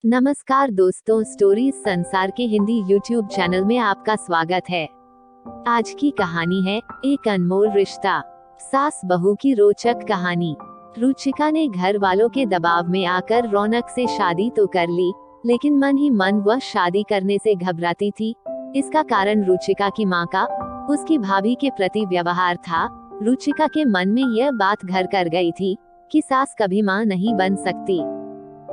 नमस्कार दोस्तों, स्टोरीज संसार के हिंदी यूट्यूब चैनल में आपका स्वागत है। आज की कहानी है एक अनमोल रिश्ता। सास बहू की रोचक कहानी। रुचिका ने घर वालों के दबाव में आकर रौनक से शादी तो कर ली, लेकिन मन ही मन वह शादी करने से घबराती थी। इसका कारण रुचिका की माँ का उसकी भाभी के प्रति व्यवहार था। रुचिका के मन में यह बात घर कर गई थी कि सास कभी माँ नहीं बन सकती।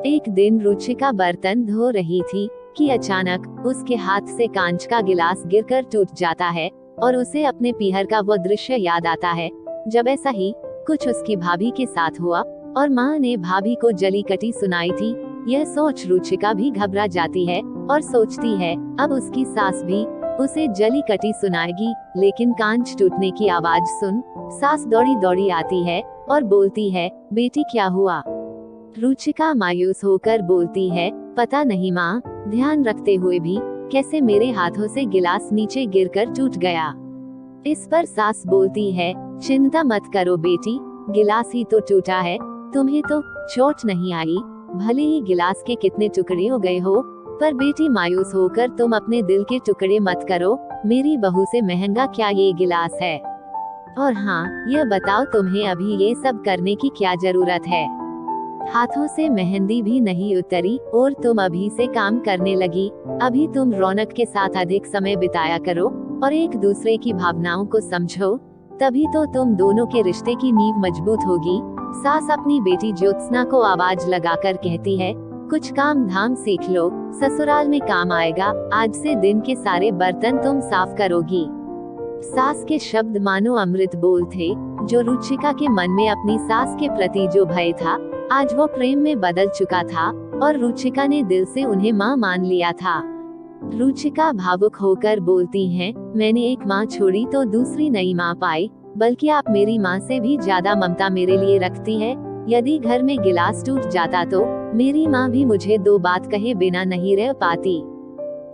एक दिन रुचिका बर्तन धो रही थी कि अचानक उसके हाथ से कांच का गिलास गिरकर टूट जाता है और उसे अपने पीहर का वो दृश्य याद आता है जब ऐसा ही कुछ उसकी भाभी के साथ हुआ और माँ ने भाभी को जली कटी सुनाई थी। यह सोच रुचिका भी घबरा जाती है और सोचती है अब उसकी सास भी उसे जली कटी सुनाएगी। लेकिन कांच टूटने की आवाज सुन सास दौड़ी दौड़ी आती है और बोलती है, बेटी क्या हुआ? रुचिका मायूस होकर बोलती है, पता नहीं माँ, ध्यान रखते हुए भी कैसे मेरे हाथों से गिलास नीचे गिरकर टूट गया। इस पर सास बोलती है, चिंता मत करो बेटी, गिलास ही तो टूटा है, तुम्हें तो चोट नहीं आई। भले ही गिलास के कितने टुकड़े हो गए हो, पर बेटी मायूस होकर तुम अपने दिल के टुकड़े मत करो। मेरी बहू से महंगा क्या ये गिलास है? और हाँ, यह बताओ तुम्हें अभी ये सब करने की क्या जरूरत है? हाथों से मेहंदी भी नहीं उतरी और तुम अभी से काम करने लगी। अभी तुम रौनक के साथ अधिक समय बिताया करो और एक दूसरे की भावनाओं को समझो, तभी तो तुम दोनों के रिश्ते की नींव मजबूत होगी। सास अपनी बेटी ज्योत्सना को आवाज लगाकर कहती है, कुछ काम धाम सीख लो, ससुराल में काम आएगा। आज से दिन के सारे बर्तन तुम साफ करोगी। सास के शब्द मानो अमृत बोल थे। जो रुचिका के मन में अपनी सास के प्रति जो भय था, आज वो प्रेम में बदल चुका था और रुचिका ने दिल से उन्हें माँ मान लिया था। रुचिका भावुक होकर बोलती हैं, मैंने एक माँ छोड़ी तो दूसरी नई माँ पाई, बल्कि आप मेरी माँ से भी ज्यादा ममता मेरे लिए रखती है। यदि घर में गिलास टूट जाता तो मेरी माँ भी मुझे दो बात कहे बिना नहीं रह पाती।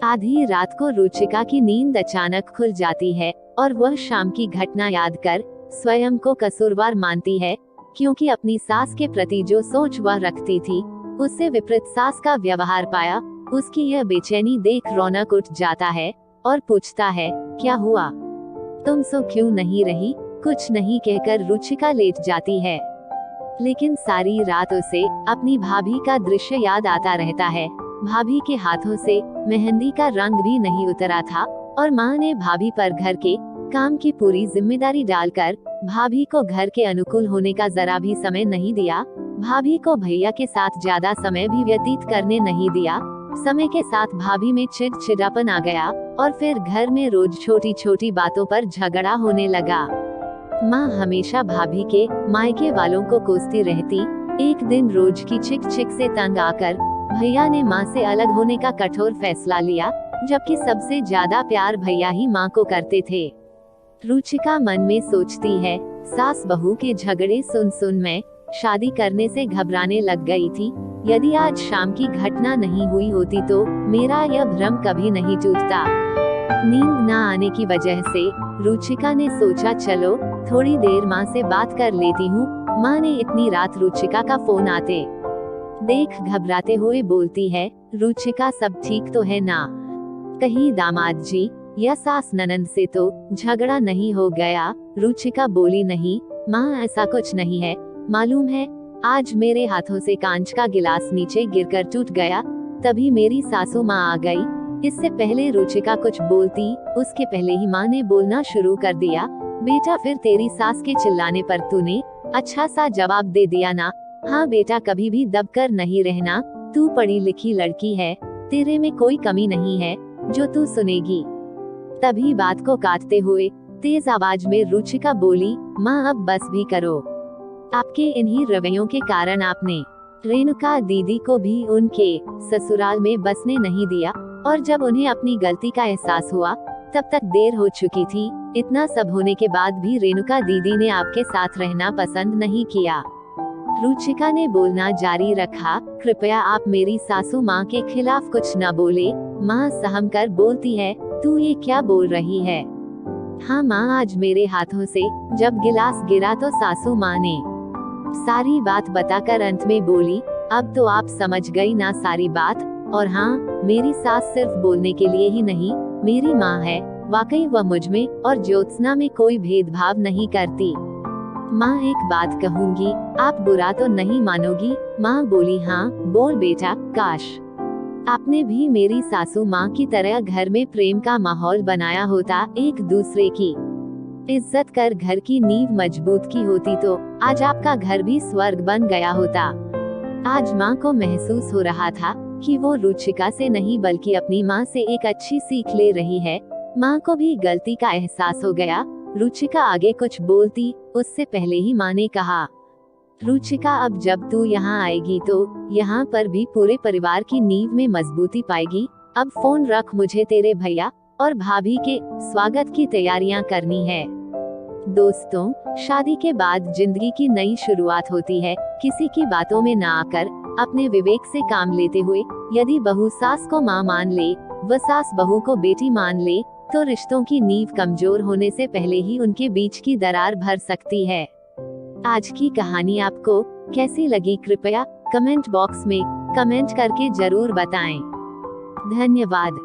आधी रात को रुचिका की नींद अचानक खुल जाती है और वह शाम की घटना याद कर स्वयं को कसूरवार मानती है, क्योंकि अपनी सास के प्रति जो सोच वह रखती थी, उससे विपरीत सास का व्यवहार पाया। उसकी यह बेचैनी देख रौनक उठ जाता है और पूछता है, क्या हुआ? तुम सो क्यों नहीं रही? कुछ नहीं कहकर रुचिका लेट जाती है, लेकिन सारी रात उसे अपनी भाभी का दृश्य याद आता रहता है। भाभी के हाथों से मेहंदी का रंग भी नहीं उतरा था और माँ ने भाभी पर घर के काम की पूरी जिम्मेदारी डालकर भाभी को घर के अनुकूल होने का जरा भी समय नहीं दिया। भाभी को भैया के साथ ज्यादा समय भी व्यतीत करने नहीं दिया। समय के साथ भाभी में चिड़चिड़ापन आ गया और फिर घर में रोज छोटी छोटी बातों पर झगड़ा होने लगा। माँ हमेशा भाभी के मायके वालों को कोसती रहती। एक दिन रोज की चिक चिक से तंग आकर भैया ने माँ से अलग होने का कठोर फैसला लिया, जबकि सबसे ज्यादा प्यार भैया ही माँ को करते थे। रुचिका मन में सोचती है, सास बहू के झगड़े सुन सुन मैं शादी करने से घबराने लग गई थी। यदि आज शाम की घटना नहीं हुई होती तो मेरा यह भ्रम कभी नहीं टूटता। नींद न आने की वजह से रुचिका ने सोचा, चलो थोड़ी देर माँ से बात कर लेती हूँ। माँ ने इतनी रात रुचिका का फोन आते देख घबराते हुए बोलती है, रुचिका सब ठीक तो है ना? कहीं दामाद जी या सास ननंद से तो झगड़ा नहीं हो गया? रुचिका बोली, नहीं माँ, ऐसा कुछ नहीं है। मालूम है, आज मेरे हाथों से कांच का गिलास नीचे गिरकर टूट गया, तभी मेरी सासू माँ आ गई। इससे पहले रुचिका कुछ बोलती, उसके पहले ही माँ ने बोलना शुरू कर दिया, बेटा फिर तेरी सास के चिल्लाने पर तूने अच्छा सा जवाब दे दिया ना? हाँ बेटा, कभी भी दबकर नहीं रहना। तू पढ़ी लिखी लड़की है, तेरे में कोई कमी नहीं है जो तू सुनेगी। तभी बात को काटते हुए तेज आवाज में रुचिका बोली, माँ अब बस भी करो। आपके इन्हीं रवैयों के कारण आपने रेणुका दीदी को भी उनके ससुराल में बसने नहीं दिया, और जब उन्हें अपनी गलती का एहसास हुआ तब तक देर हो चुकी थी। इतना सब होने के बाद भी रेणुका दीदी ने आपके साथ रहना पसंद नहीं किया। रुचिका ने बोलना जारी रखा, कृपया आप मेरी सासू माँ के खिलाफ कुछ न बोले। माँ सहम कर बोलती है, तू ये क्या बोल रही है? हाँ माँ, आज मेरे हाथों से जब गिलास गिरा तो सासू माँ ने सारी बात बताकर अंत में बोली, अब तो आप समझ गई ना सारी बात। और हाँ, मेरी सास सिर्फ बोलने के लिए ही नहीं, मेरी माँ है। वाकई वह मुझ में और ज्योत्सना में कोई भेदभाव नहीं करती। माँ एक बात कहूँगी, आप बुरा तो नहीं मानोगी? माँ बोली हाँ, बोल बेटा। काश आपने भी मेरी सासू माँ की तरह घर में प्रेम का माहौल बनाया होता, एक दूसरे की इज्जत कर घर की नींव मजबूत की होती तो आज आपका घर भी स्वर्ग बन गया होता। आज माँ को महसूस हो रहा था कि वो रुचिका से नहीं बल्कि अपनी माँ से एक अच्छी सीख ले रही है। माँ को भी गलती का एहसास हो गया। रुचिका आगे कुछ बोलती उससे पहले ही माँ ने कहा, रुचिका अब जब तू यहाँ आएगी तो यहाँ पर भी पूरे परिवार की नींव में मजबूती पाएगी। अब फोन रख, मुझे तेरे भैया और भाभी के स्वागत की तैयारियां करनी है। दोस्तों, शादी के बाद जिंदगी की नई शुरुआत होती है। किसी की बातों में ना आकर अपने विवेक से काम लेते हुए यदि बहू सास को माँ मान ले, व सास बहू को बेटी मान ले, तो रिश्तों की नींव कमजोर होने से पहले ही उनके बीच की दरार भर सकती है। आज की कहानी आपको कैसी लगी, कृपया कमेंट बॉक्स में कमेंट करके जरूर बताएं। धन्यवाद।